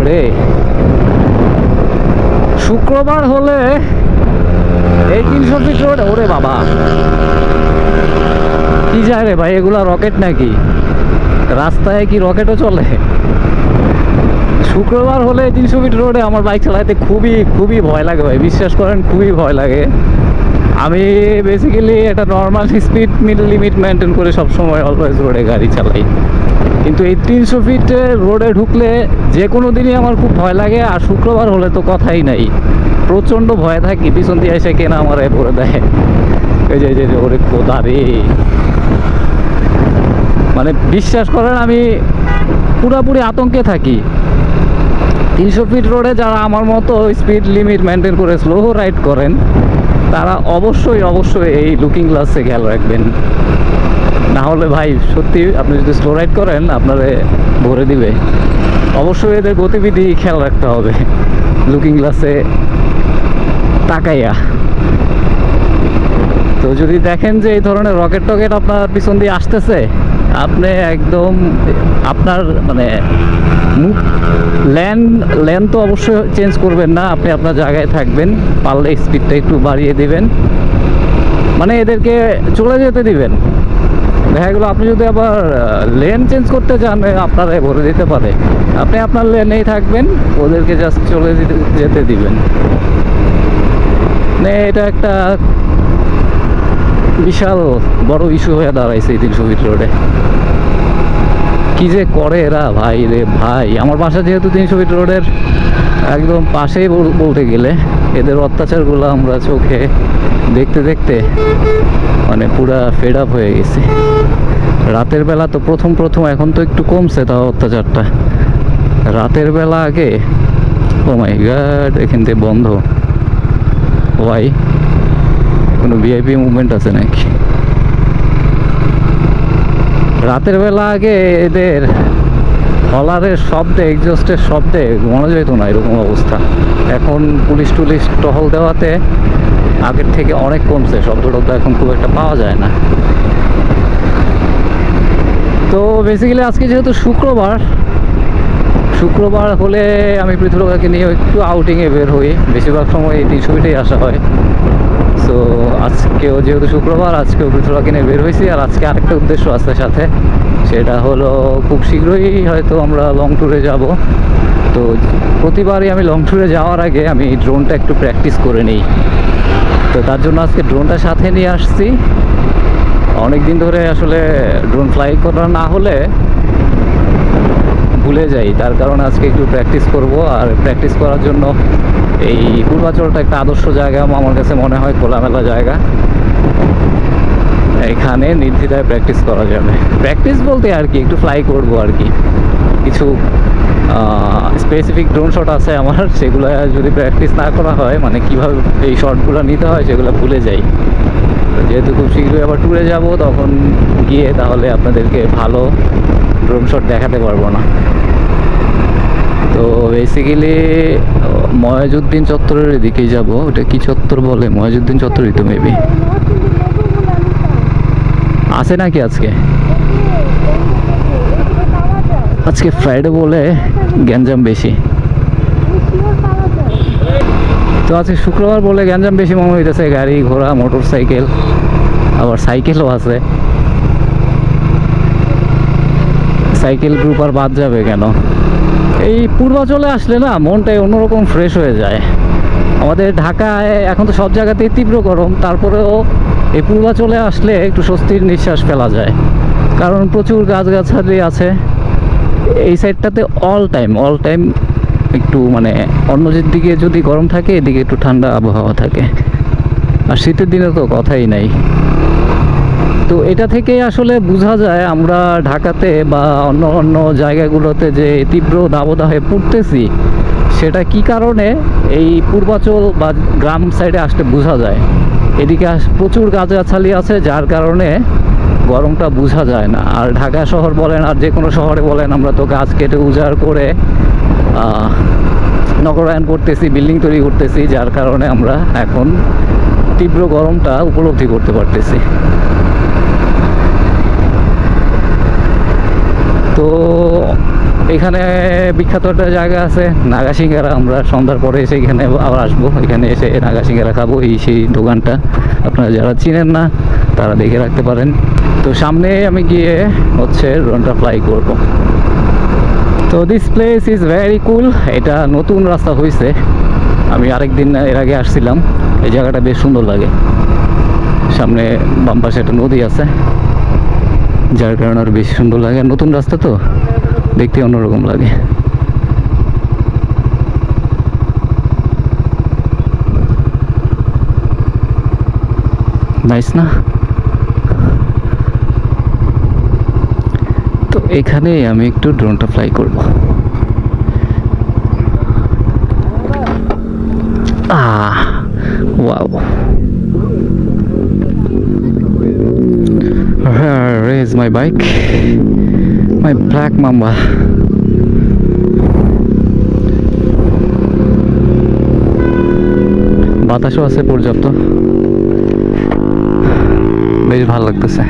রে, শুক্রবার হলে এই 300 ফিট রোড, ওরে বাবা কি যায় রে ভাই, এগুলা রকেট নাকি? রাস্তায় কি রকেটও চলে? শুক্রবার হলে 300 ফিট রোডে আমার বাইক চালাতে খুবই খুবই ভয় লাগে ভাই, বিশ্বাস করেন খুবই ভয় লাগে। আমি বেসিক্যালি একটা নর্মাল স্পিড লিমিট মেনটেন করে সবসময় অলওয়েজ রোডে গাড়ি চালাই, কিন্তু এই 300 ফিট রোডে ঢুকলে যে কোনো দিনই আমার খুব ভয় লাগে। আর শুক্রবার হলে তো কথাই নাই, প্রচণ্ড ভয় থাকি পিছন দিয়ে এসে কেনা আমার ভরে দেয়। এই যে ওরে কোথা রে, মানে বিশ্বাস করেন আমি পুরাপুরি আতঙ্কে থাকি। 300 ফিট রোডে যারা আমার মতো স্পিড লিমিট মেনটেন করে স্লো রাইড করেন তারা অবশ্যই অবশ্যই এই লুকিং গ্লাসে খেয়াল রাখবেন, না হলে ভাই সত্যি আপনি যদি স্লো রাইড করেন আপনারে ভরে দিবে। অবশ্যই এদের গতিবিধি খেয়াল রাখতে হবে লুকিং গ্লাসে তাকাইয়া। তো যদি দেখেন যে এই ধরনের রকেট টকেট আপনার পিছন দিয়ে আসতেছে, আপনি একদম আপনার মানে মুখ লেন তো অবশ্যই চেঞ্জ করবেন না, আপনি আপনার জায়গায় থাকবেন, পারলে স্পিডটা একটু বাড়িয়ে দিবেন, মানে এদেরকে চলে যেতে দিবেন। দেখা গেলো আপনি যদি আবার লেন চেঞ্জ করতে চান আপনারা ভরে দিতে পারে, আপনি আপনার লেনেই থাকবেন, ওদেরকে জাস্ট চলে যেতে দিবেন। মানে এটা একটা বিশাল বড় ইস্যু হয়ে দাঁড়াইছে এই 300 ফিট রোডে। কি যে করে এরা ভাই রে ভাই। আমার বাসা যেহেতু 300 ফিট রোডের একদম পাশেই বলতে গেলে, এদের অত্যাচারগুলো আমরা চোখে দেখতে দেখতে মানে পুরা ফেড আপ হয়ে গেছি। রাতের বেলা তো প্রথম এখন তো একটু কমছে তাও অত্যাচারটা। রাতের বেলা আগে ও মাই গড, এখান থেকে বন্ধ। ওয়াই, কোনো ভিআইপি মুভমেন্ট আছে নাকি? রাতের বেলা আগে এদের হলারের শব্দে, এক্সজস্টের শব্দে ঘুমানো যেত না, এরকম অবস্থা। এখন পুলিশ টুলিশ টহল দেওয়াতে আগের থেকে অনেক কমছে, শব্দ টব্দ এখন খুব একটা পাওয়া যায় না। তো বেসিক্যালি আজকে যেহেতু শুক্রবার হলে আমি পৃথুলকাকে নিয়ে একটু আউটিংয়ে বের হই, বেশিরভাগ সময় এই 300 ফিটেই আসা হয়। তো আজকেও যেহেতু শুক্রবার, আজকেও পৃথুলকাকে নিয়ে বের হয়েছি। আর আজকে আরেকটা উদ্দেশ্য আছে সাথে, সেটা হলো খুব শীঘ্রই হয়তো আমরা লং ট্যুরে যাব। তো প্রতিবারই আমি লং ট্যুরে যাওয়ার আগে আমি ড্রোনটা একটু প্র্যাকটিস করে নিই, তো তার জন্য আজকে ড্রোনটা সাথে নিয়ে আসছি। অনেক দিন ধরে আসলে ড্রোন ফ্লাই করা না হলে ভুলে যাই, তার কারণে আজকে একটু প্র্যাকটিস করব। আর প্র্যাকটিস করার জন্য এই পূর্বাচলটা একটা আদর্শ জায়গা আমার কাছে মনে হয়, খোলামেলা জায়গা, এখানে নির্দ্বিধায় প্র্যাকটিস করা যাবে। প্র্যাকটিস বলতে আর কি একটু ফ্লাই করব আর কি। কিছু স্পেসিফিক ড্রোন শট আছে আমার, সেগুলো যদি প্র্যাকটিস না করা হয়, মানে কীভাবে এই শটগুলো নিতে হয় সেগুলো ভুলে যাই। যেহেতু খুব শীঘ্রই আবার ট্যুরে যাব, তখন গিয়ে তাহলে আপনাদেরকে ভালো ড্রোন শট দেখাতে পারবো না। তো বেসিক্যালি ময়াজউদ্দিন চত্বরের এদিকেই যাব। ওটা কি চত্বর বলে? ময়াজউদ্দিন চত্বরই তো মেবি আছে নাকি আজকে ফ্রাইডে বলে গ্যাঞ্জাম বেশি। তো আজকে শুক্রবার বলে গ্যাঞ্জাম বেশি মনে হইতেছে, গাড়ি ঘোড়া মোটর সাইকেল, আবার সাইকেলও আছে। সাইকেল গ্রুপ আর বাদ যাবে কেন? এই পূর্বাচলে আসলে না মনটাই অন্যরকম ফ্রেশ হয়ে যায়। আমাদের ঢাকায় এখন তো সব জায়গাতেই তীব্র গরম, তারপরেও এই পূর্বাচলে আসলে একটু স্বস্তির নিঃশ্বাস ফেলা যায়, কারণ প্রচুর গাছগাছালি আছে এই সাইডটাতে। অল টাইম একটু মানে অন্য দিকে যদি গরম থাকে, এদিকে একটু ঠান্ডা আবহাওয়া থাকে। আর শীতের দিনে তো কথাই নাই। তো এটা থেকে আসলে বোঝা যায় আমরা ঢাকাতে বা অন্য জায়গাগুলোতে যে তীব্র দাবদাহে পড়তেছি, সেটা কি কারণে এই পূর্বাচল বা গ্রাম সাইডে আসলে বোঝা যায়। এদিকে প্রচুর গাছগাছালি আছে, যার কারণে গরমটা বোঝা যায় না। আর ঢাকা শহর বলেন আর যে কোনো শহরে বলেন, আমরা তো গাছ কেটে উজাড় করে নগরায়ণ করতেছি, বিল্ডিং তৈরি করতেছি, যার কারণে আমরা এখন তীব্র গরমটা উপলব্ধি করতে পারতেছি। তো এখানে বিখ্যাত একটা জায়গা আছে নাগা সিঙ্গারা, আমরা সন্ধ্যার পরে এসে এখানে আবার আসবো, এখানে এসে নাগা সিঙ্গারা খাবো। এই সেই দোকানটা আপনারা যারা চিনেন না তারা দেখে রাখতে পারেন। তো সামনে আমি গিয়ে হচ্ছে ড্রোনটা ফ্লাই করব। তো দিস প্লেস ইজ ভেরি কুল। এটা নতুন রাস্তা হয়েছে, আমি আরেকদিন এর আগে আসছিলাম। এই জায়গাটা বেশ সুন্দর লাগে, সামনে বাম পাশে একটা নদী আছে, যার কারণে আরও বেশি সুন্দর লাগে। নতুন রাস্তা তো দেখতে অন্যরকম লাগে। নাইস না? তো এখানে আমি একটু ড্রোনটা ফ্লাই করব। Wow, where is my bike, my black mamba? বাতাসও আছে পর্যাপ্ত, বেশ ভালো লাগতেছে।